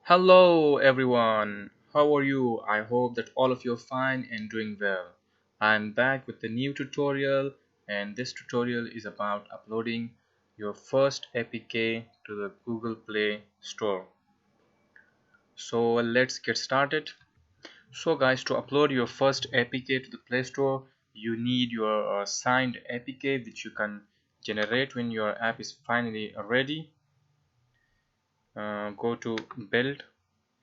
Hello everyone, how are you? I hope that all of you are fine and doing well. I'm back with a new tutorial, and this tutorial is about uploading your first APK to the Google Play Store. So let's get started. So guys, to upload your first APK to the Play Store, you need your signed APK which you can generate when your app is finally ready. Go to build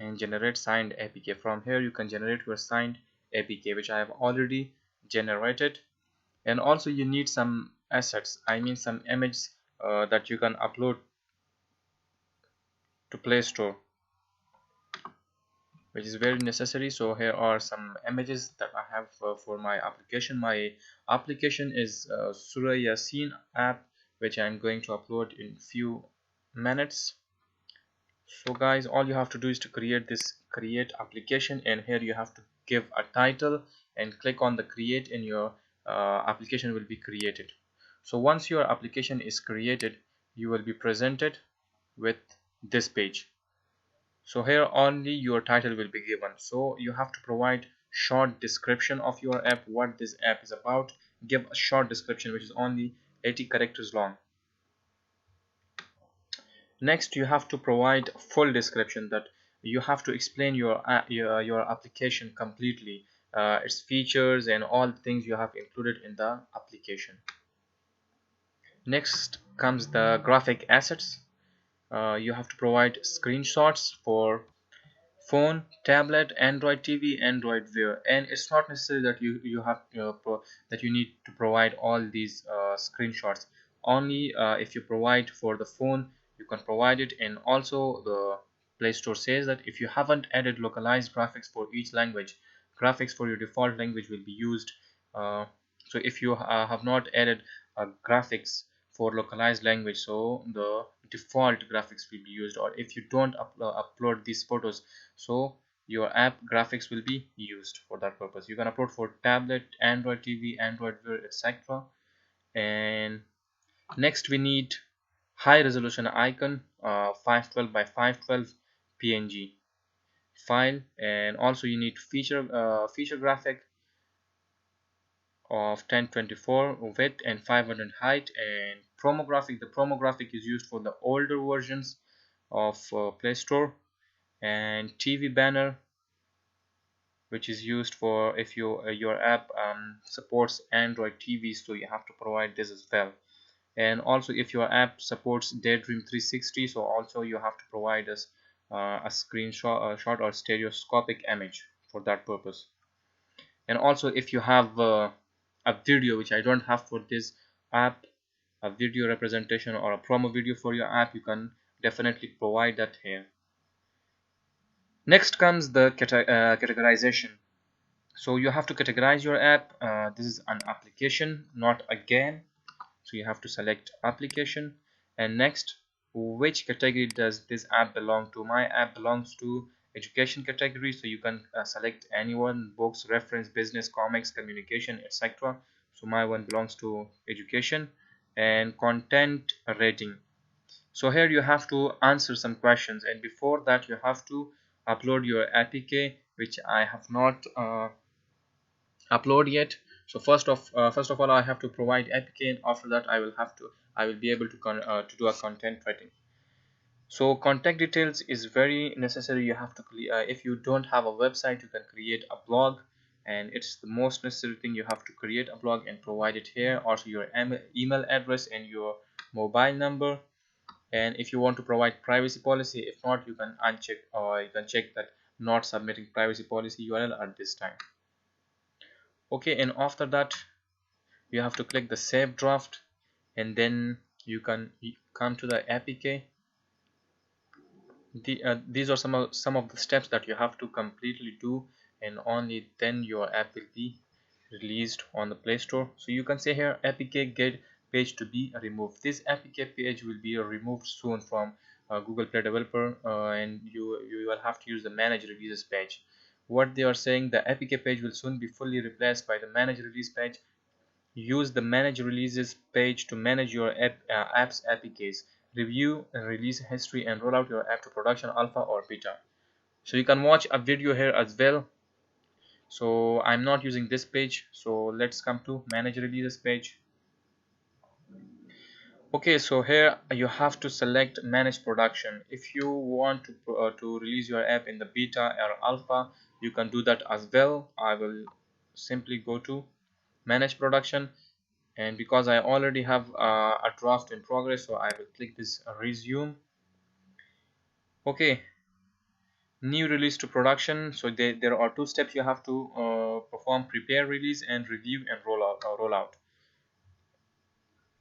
and generate signed APK. From here you can generate your signed APK, which I have already generated. And also you need some assets, I mean some images that you can upload to Play Store, which is very necessary. So here are some images that I have for my application. My application is Surah Yasin app, which I'm going to upload in few minutes. So guys, all you have to do is to create this create application, and here you have to give a title and click on the create, and your application will be created. So once your application is created, you will be presented with this page. So here only your title will be given, so you have to provide short description of your app, what this app is about. Give a short description which is only 80 characters long. Next, you have to provide full description, that you have to explain your application completely, its features and all things you have included in the application. Next comes the graphic assets. You have to provide screenshots for phone, tablet, Android TV, Android Wear, and it's not necessary that you have that you need to provide all these screenshots. Only if you provide for the phone, you can provide it. And also the Play Store says that if you haven't added localized graphics for each language, graphics for your default language will be used. So if you have not added graphics for localized language, so the default graphics will be used. Or if you don't upload these photos, so your app graphics will be used for that purpose. You can upload for tablet, Android TV, Android Wear, etc. And next we need high resolution icon, 512 by 512 PNG file. And also you need feature graphic of 1024 width and 500 height. And promo graphic, the promo graphic is used for the older versions of Play Store. And TV banner, which is used for if your app supports Android TV, so you have to provide this as well. And also if your app supports Daydream 360, so also you have to provide us a screenshot shot or stereoscopic image for that purpose. And also if you have a video, which I don't have for this app, a video representation or a promo video for your app, you can definitely provide that here. Next comes the categorization. So you have to categorize your app. This is an application, not a game, so you have to select application. And next, which category does this app belong to? My app belongs to education category, so you can select anyone: books, reference, business, comics, communication, etc. So my one belongs to education. And content rating, so here you have to answer some questions, and before that you have to upload your APK, which I have not upload yet. So first of all I have to provide APK, and after that I will be able to do a content rating. So contact details is very necessary. You have to if you don't have a website, you can create a blog, and it's the most necessary thing. You have to create a blog and provide it here. Also your email address and your mobile number. And if you want to provide privacy policy, if not, you can uncheck, or you can check that not submitting privacy policy URL at this time. Okay, and after that you have to click the save draft, and then you can come to the APK. These are some of the steps that you have to completely do, and only then your app will be released on the Play Store. So you can say here APK get page to be removed. This APK page will be removed soon from Google Play Developer, and you will have to use the manage releases page. What they are saying, the APK page will soon be fully replaced by the manage release page. Use the manage releases page to manage your app's APKs, review and release history, and roll out your app to production, alpha or beta. So you can watch a video here as well. So I'm not using this page, so let's come to manage releases page. Okay, so here you have to select manage production. If you want to release your app in the beta or alpha, you can do that as well. I will simply go to manage production, and because I already have a draft in progress, so I will click this resume. Okay, new release to production. So there are two steps you have to perform: prepare release and review and roll out.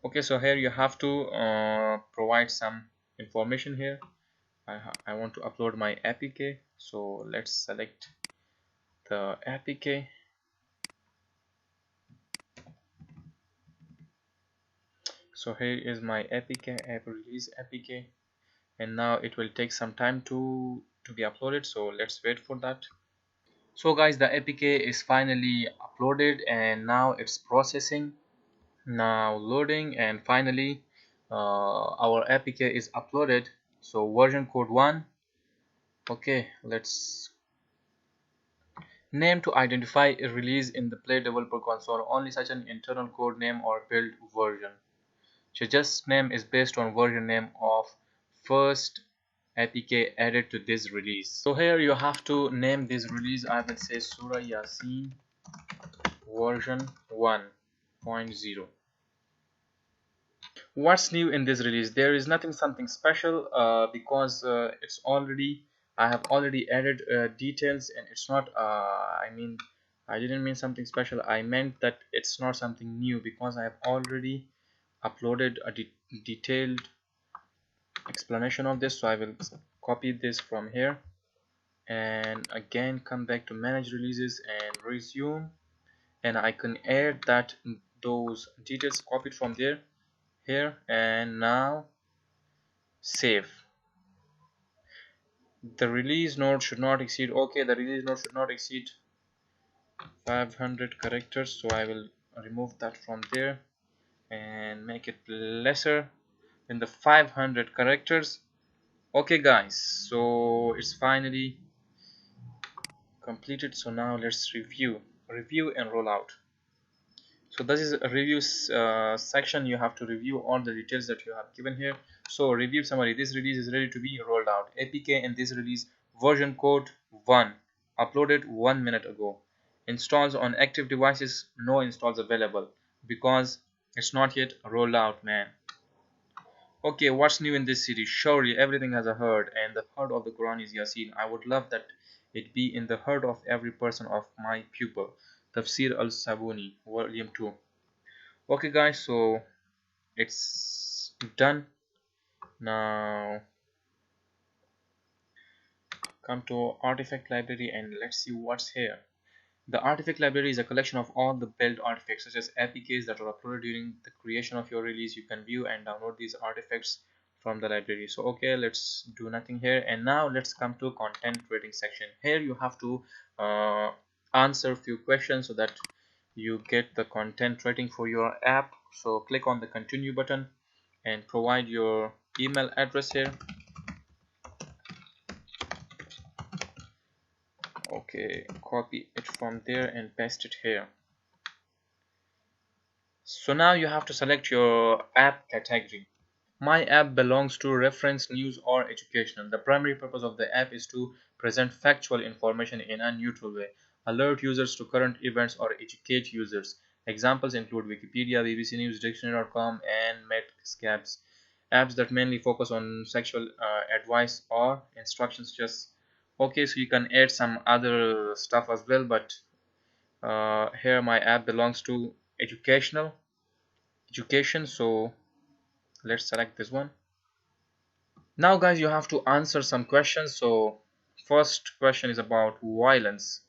Okay, so here you have to provide some information here. I want to upload my APK, so let's select the APK. So here is my APK, app release APK, and now it will take some time to be uploaded, so let's wait for that. So guys, the APK is finally uploaded and now it's processing, now loading, and finally our APK is uploaded. So version code 1. Okay, let's name to identify a release in the Play Developer Console, only such an internal code name or build version. Suggest name is based on version name of first APK added to this release. So here you have to name this release. I will say Surah Yasin version 1.0. What's new in this release? There is nothing something special because it's already, I have already added details, and it's not I didn't mean something special, I meant that it's not something new because I have already uploaded a detailed explanation of this. So I will copy this from here and again come back to manage releases and resume, and I can add that those details copied from there here, and now save. The release note should not exceed, okay, the release note should not exceed 500 characters, so I will remove that from there and make it lesser than the 500 characters. Okay guys, so it's finally completed. So now let's review and roll out. So this is a review section. You have to review all the details that you have given here. So review summary: this release is ready to be rolled out. APK in this release version code 1 uploaded 1 minute ago. Installs on active devices, no installs available because it's not yet rolled out, man. Okay, what's new in this series? Surely everything has a herd, and the herd of the Quran is Yasin. I would love that it be in the herd of every person of my pupil. Tafsir al-Sabuni, Volume 2. Okay guys, so it's done. Now come to artifact library and let's see what's here. The artifact library is a collection of all the build artifacts such as APKs that are uploaded during the creation of your release. You can view and download these artifacts from the library. So okay, let's do nothing here, and now let's come to content rating section. Here you have to answer a few questions so that you get the content rating for your app. So click on the continue button and provide your email address here. Okay, copy it from there and paste it here. So now you have to select your app category. My app belongs to reference, news, or educational. The primary purpose of the app is to present factual information in a neutral way, alert users to current events, or educate users. Examples include Wikipedia, BBC News, Dictionary.com, and Medscapes. Apps that mainly focus on sexual advice or instructions. Just okay, so you can add some other stuff as well, but here my app belongs to education, so let's select this one. Now guys, you have to answer some questions. So first question is about violence.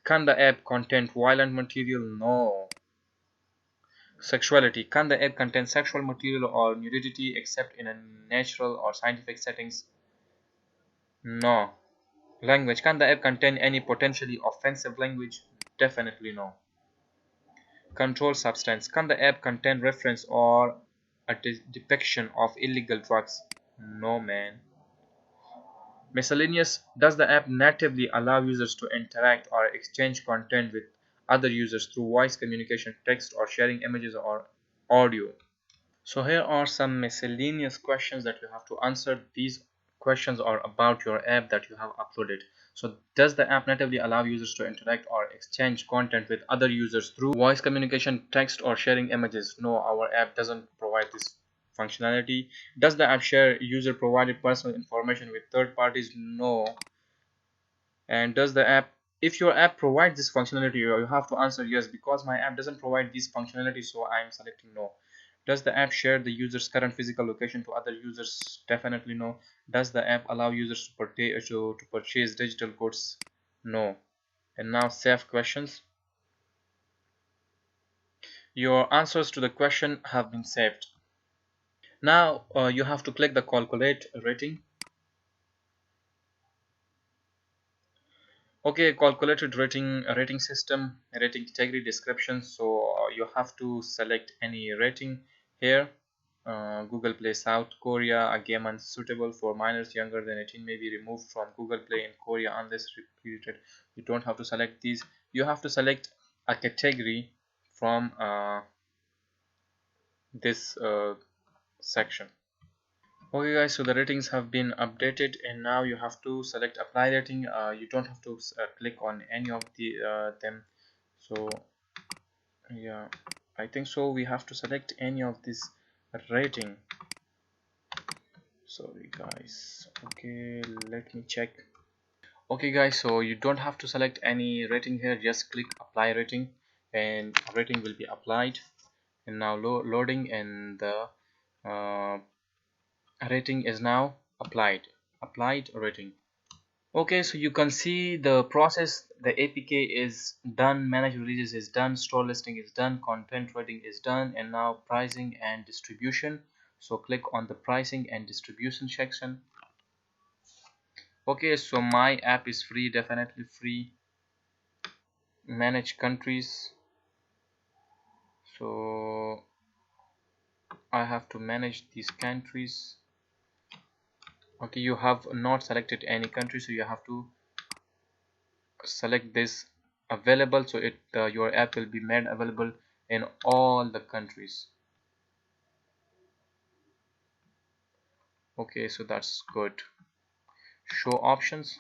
Can the app contain violent material? No. Sexuality. Can the app contain sexual material or nudity except in a natural or scientific settings? No. Language. Can the app contain any potentially offensive language? Definitely no. Controlled substance. Can the app contain reference or a depiction of illegal drugs? No, man. Miscellaneous. Does the app natively allow users to interact or exchange content with other users through voice communication, text, or sharing images or audio? So here are some miscellaneous questions that you have to answer. These questions are about your app that you have uploaded. So does the app natively allow users to interact or exchange content with other users through voice communication, text, or sharing images? No, our app doesn't provide this functionality. Does the app share user provided personal information with third parties? No. And does the app, if your app provides this functionality, you have to answer yes. Because my app doesn't provide this functionality, so I'm selecting no. Does the app share the user's current physical location to other users? Definitely no. Does the app allow users to purchase digital goods? No. And now save questions. Your answers to the question have been saved. Now you have to click the calculate rating. Okay, calculated rating system, rating category description. So you have to select any rating here. Google Play South Korea, a game unsuitable for minors younger than 18 may be removed from Google Play in Korea unless repeated. You don't have to select these. You have to select a category from this section. Okay guys, so the ratings have been updated and now you have to select apply rating. You don't have to click on any of them. So yeah, I think so we have to select any of this rating. Sorry guys. Okay, let me check. Okay guys, so you don't have to select any rating here, just click apply rating and rating will be applied. And now loading, and the uh, rating is now applied rating. Okay, so you can see the process. The APK is done, manage releases is done, store listing is done, content rating is done, and now pricing and distribution. So click on the pricing and distribution section. Okay, so my app is free, definitely free. Manage countries. So I have to manage these countries. Okay, you have not selected any country, so you have to select this available, so your app will be made available in all the countries. Okay, so that's good. Show options,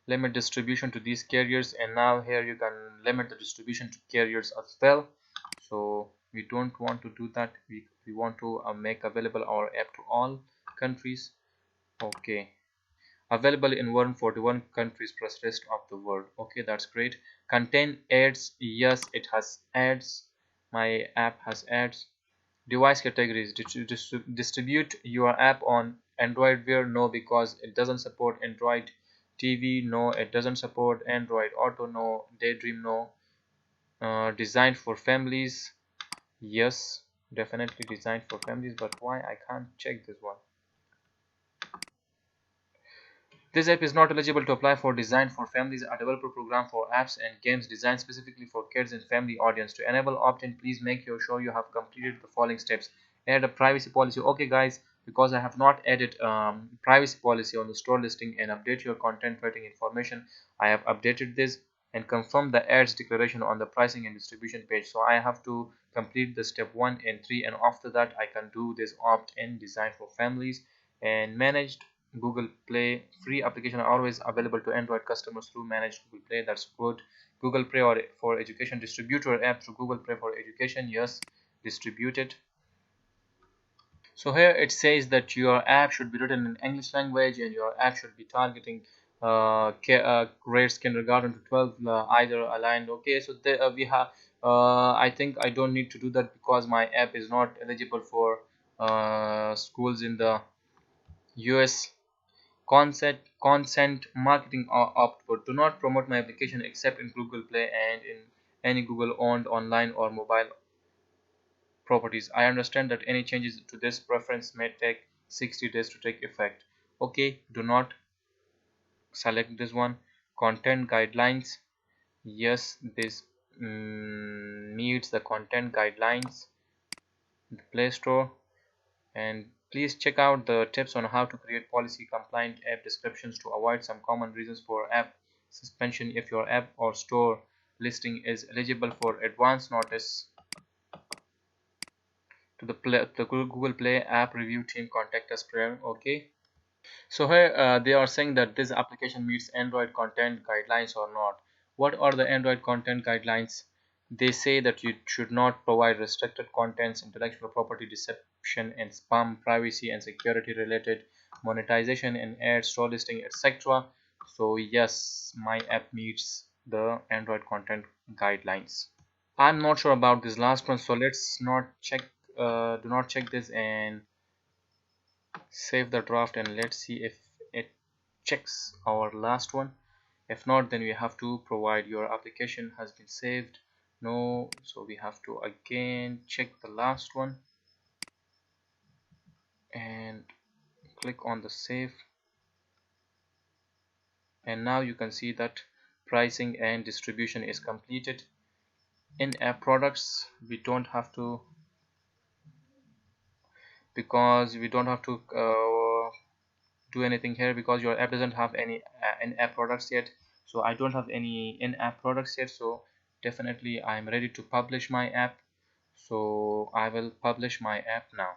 limit distribution to these carriers, and now here you can limit the distribution to carriers as well. So we don't want to do that. We want to make available our app to all countries. Okay, available in 141 countries plus rest of the world. Okay, that's great. Contain ads, yes, it has ads. My app has ads. Device categories, distribute your app on Android Wear, no, because it doesn't support Android TV, no, it doesn't support Android Auto, no, Daydream, no. Designed for families, yes, definitely designed for families, but why I can't check this one? This app is not eligible to apply for Design for Families, a developer program for apps and games designed specifically for kids and family audience. To enable opt-in, please make sure you have completed the following steps. Add a privacy policy. Okay guys, because I have not added privacy policy on the store listing, and update your content rating information, I have updated this, and confirm the ads declaration on the pricing and distribution page. So I have to complete the step 1 and 3, and after that I can do this opt-in Design for Families. And managed Google Play, free application are always available to Android customers through managed Google Play. That's good. Google Play or for education, distribute your app through Google Play for education. Yes, distribute it. So here it says that your app should be written in English language, and your app should be targeting grades kindergarten to 12, either aligned. Okay, so we have I think I don't need to do that because my app is not eligible for schools in the US. Consent marketing output. Do not promote my application except in Google Play and in any Google owned online or mobile properties. I understand that any changes to this preference may take 60 days to take effect. Okay, do not select this one. Content guidelines, yes, this meets the content guidelines. The Play Store, and Please check out the tips on how to create policy compliant app descriptions to avoid some common reasons for app suspension if your app or store listing is eligible for advance notice. To the Google Play app review team, contact us prior. Okay. So here they are saying that this application meets Android content guidelines or not. What are the Android content guidelines? They say that you should not provide restricted contents, intellectual property deception and spam, privacy and security related, monetization and ad store listing, etc. So yes, my app meets the Android content guidelines. I'm not sure about this last one, so let's not check. Do not check this and save the draft, and let's see if it checks our last one. If not, then we have to provide your application has been saved. No, so we have to again check the last one and click on the save, and now you can see that pricing and distribution is completed. In app products we don't have to, because we don't have to do anything here because your app doesn't have any in-app products yet. So I don't have any in-app products yet, so definitely I'm ready to publish my app. So I will publish my app now.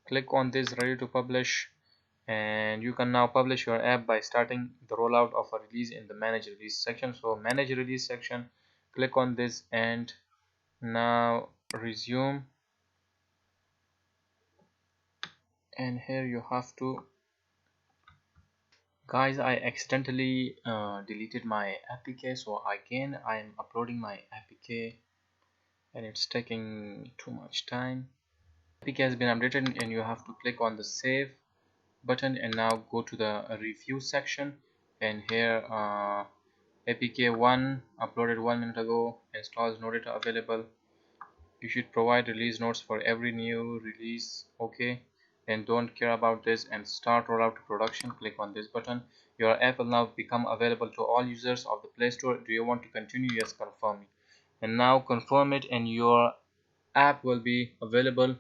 Click on this ready to publish, and you can now publish your app by starting the rollout of a release in the manage release section. So manage release section, click on this and now resume, and here you have to, guys, I accidentally deleted my APK, so again I am uploading my APK and it's taking too much time. APK has been updated and you have to click on the save button and now go to the review section, and here APK1 uploaded 1 minute ago, installs no data available. You should provide release notes for every new release. Okay, and don't care about this and start rollout to production. Click on this button. Your app will now become available to all users of the Play Store. Do you want to continue? Yes, confirm it. And now confirm it and your app will be available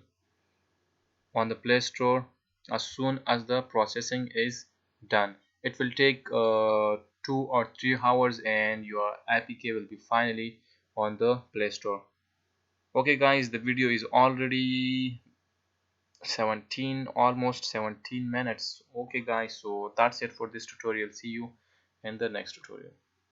on the Play Store as soon as the processing is done. It will take 2 or 3 hours and your APK will be finally on the Play Store. Okay guys, the video is already 17, almost 17 minutes. Okay guys, so that's it for this tutorial. See you in the next tutorial.